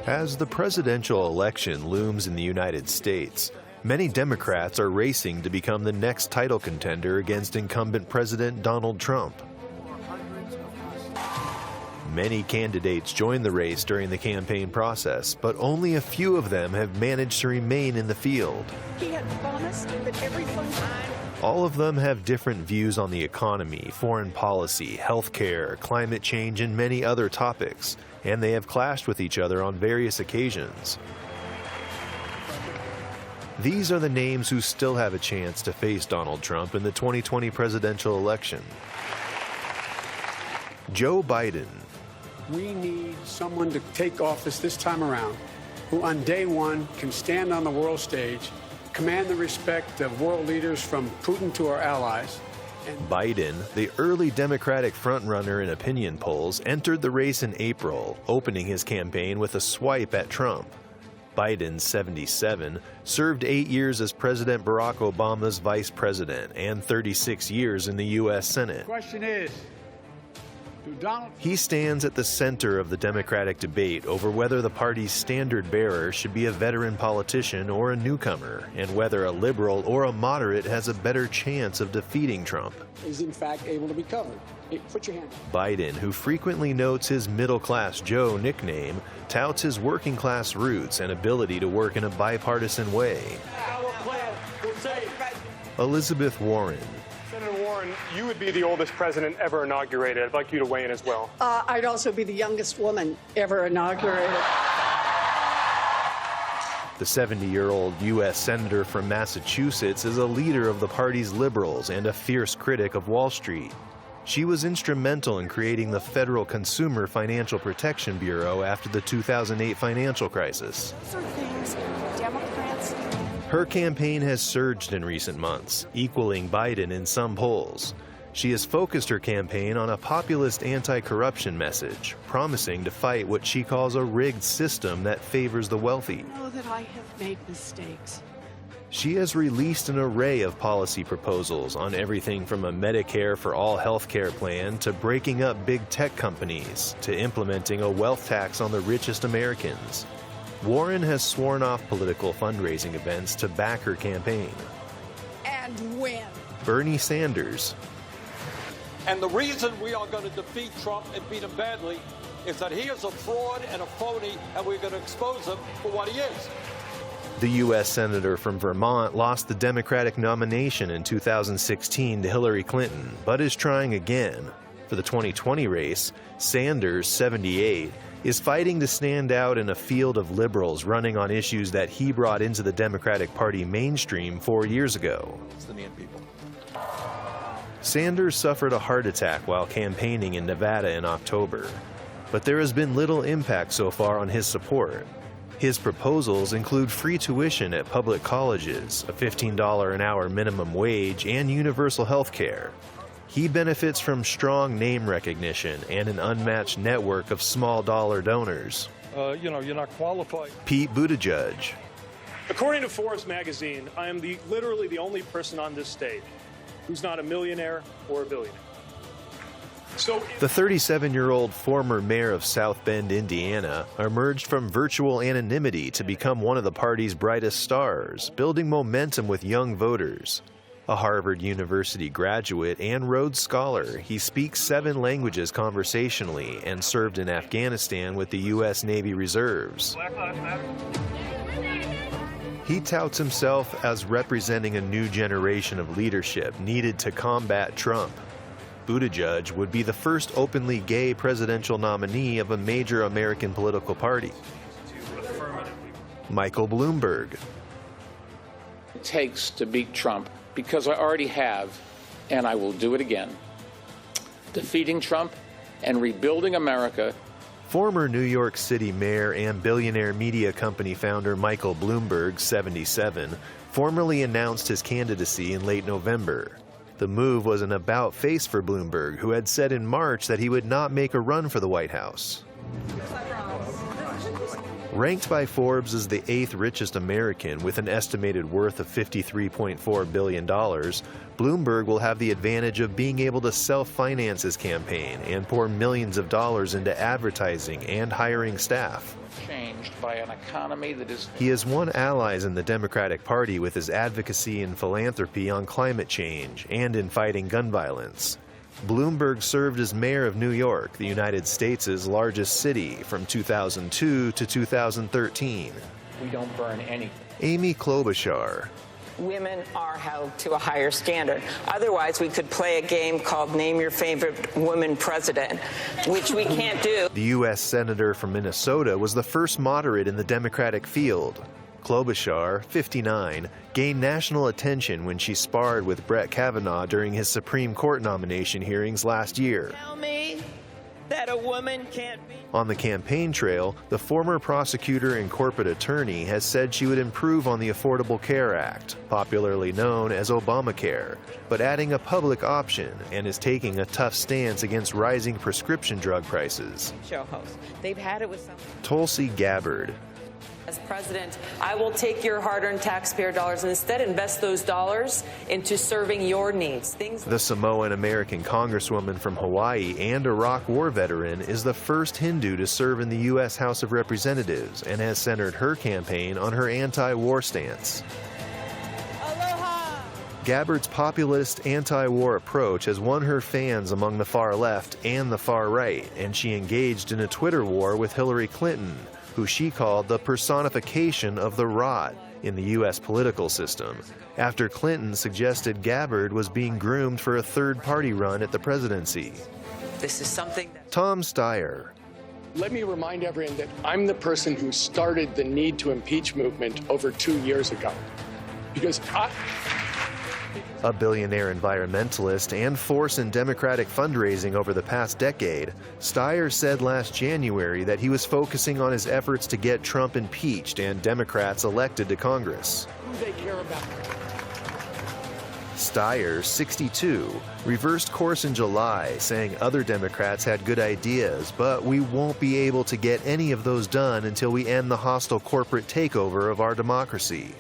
As the presidential election looms in the United States, many Democrats are racing to become the next title contender against incumbent President Donald Trump. Many candidates join the race during the campaign process, but only a few of them have managed to remain in the field. He had promised that every time. All of them have different views on the economy, foreign policy, healthcare, climate change, and many other topics, and they have clashed with each other on various occasions. These are the names who still have a chance to face Donald Trump in the 2020 presidential election. Joe Biden. We need someone to take office this time around who on day one can stand on the world stage, command the respect of world leaders from Putin to our allies. Biden, the early Democratic frontrunner in opinion polls, entered the race in April, opening his campaign with a swipe at Trump. Biden, 77, served 8 years as President Barack Obama's vice president and 36 years in the U.S. Senate. The question is, he stands at the center of the Democratic debate over whether the party's standard bearer should be a veteran politician or a newcomer, and whether a liberal or a moderate has a better chance of defeating Trump. Is in fact able to be covered. Put your hand up. Biden, who frequently notes his middle-class Joe nickname, touts his working-class roots and ability to work in a bipartisan way. Elizabeth Warren. Senator Warren, you would be the oldest president ever inaugurated. I'd like you to weigh in as well. I'd also be the youngest woman ever inaugurated. The 70-year-old U.S. Senator from Massachusetts is a leader of the party's liberals and a fierce critic of Wall Street. She was instrumental in creating the Federal Consumer Financial Protection Bureau after the 2008 financial crisis. These are things Democrats. Her campaign has surged in recent months, equaling Biden in some polls. She has focused her campaign on a populist anti-corruption message, promising to fight what she calls a rigged system that favors the wealthy. I know that I have made mistakes. She has released an array of policy proposals on everything from a Medicare for all health care plan to breaking up big tech companies to implementing a wealth tax on the richest Americans. Warren has sworn off political fundraising events to back her campaign. And win. Bernie Sanders. And the reason we are going to defeat Trump and beat him badly is that he is a fraud and a phony, and we're going to expose him for what he is. The U.S. Senator from Vermont lost the Democratic nomination in 2016 to Hillary Clinton, but is trying again. For the 2020 race, Sanders, 78, is fighting to stand out in a field of liberals running on issues that he brought into the Democratic Party mainstream 4 years ago. It's the man people. Sanders suffered a heart attack while campaigning in Nevada in October, but there has been little impact so far on his support. His proposals include free tuition at public colleges, a $15 an hour minimum wage, and universal health care. He benefits from strong name recognition and an unmatched network of small-dollar donors. You're not qualified. Pete Buttigieg. According to Forbes magazine, I am literally the only person on this stage who's not a millionaire or a billionaire. The 37-year-old former mayor of South Bend, Indiana, emerged from virtual anonymity to become one of the party's brightest stars, building momentum with young voters. A Harvard University graduate and Rhodes Scholar, he speaks 7 languages conversationally and served in Afghanistan with the U.S. Navy Reserves. He touts himself as representing a new generation of leadership needed to combat Trump. Buttigieg would be the first openly gay presidential nominee of a major American political party. Michael Bloomberg. It takes to beat Trump, because I already have, and I will do it again. Defeating Trump and rebuilding America. Former New York City mayor and billionaire media company founder Michael Bloomberg, 77, formally announced his candidacy in late November. The move was an about-face for Bloomberg, who had said in March that he would not make a run for the White House. Ranked by Forbes as the 8th richest American with an estimated worth of $53.4 billion, Bloomberg will have the advantage of being able to self-finance his campaign and pour millions of dollars into advertising and hiring staff. Changed by an economy that is... He has won allies in the Democratic Party with his advocacy and philanthropy on climate change and in fighting gun violence. Bloomberg served as mayor of New York, the United States' largest city, from 2002 to 2013. We don't burn anything. Amy Klobuchar. Women are held to a higher standard. Otherwise, we could play a game called Name Your Favorite Woman President, which we can't do. The U.S. Senator from Minnesota was the first moderate in the Democratic field. Klobuchar, 59, gained national attention when she sparred with Brett Kavanaugh during his Supreme Court nomination hearings last year. Tell me that a woman can't be... On the campaign trail, the former prosecutor and corporate attorney has said she would improve on the Affordable Care Act, popularly known as Obamacare, but adding a public option, and is taking a tough stance against rising prescription drug prices. Show host. They've had it with some... Tulsi Gabbard. As president, I will take your hard-earned taxpayer dollars and instead invest those dollars into serving your needs. The Samoan-American congresswoman from Hawaii and Iraq war veteran is the first Hindu to serve in the U.S. House of Representatives and has centered her campaign on her anti-war stance. Aloha! Gabbard's populist anti-war approach has won her fans among the far left and the far right, and she engaged in a Twitter war with Hillary Clinton, who she called the personification of the rot in the U.S. political system, after Clinton suggested Gabbard was being groomed for a third-party run at the presidency. This is something that... Tom Steyer. Let me remind everyone that I'm the person who started the need to impeach movement over 2 years ago. Because A billionaire environmentalist and force in Democratic fundraising over the past decade, Steyer said last January that he was focusing on his efforts to get Trump impeached and Democrats elected to Congress. who they care about. Steyer, 62, reversed course in July, saying other Democrats had good ideas, but we won't be able to get any of those done until we end the hostile corporate takeover of our democracy.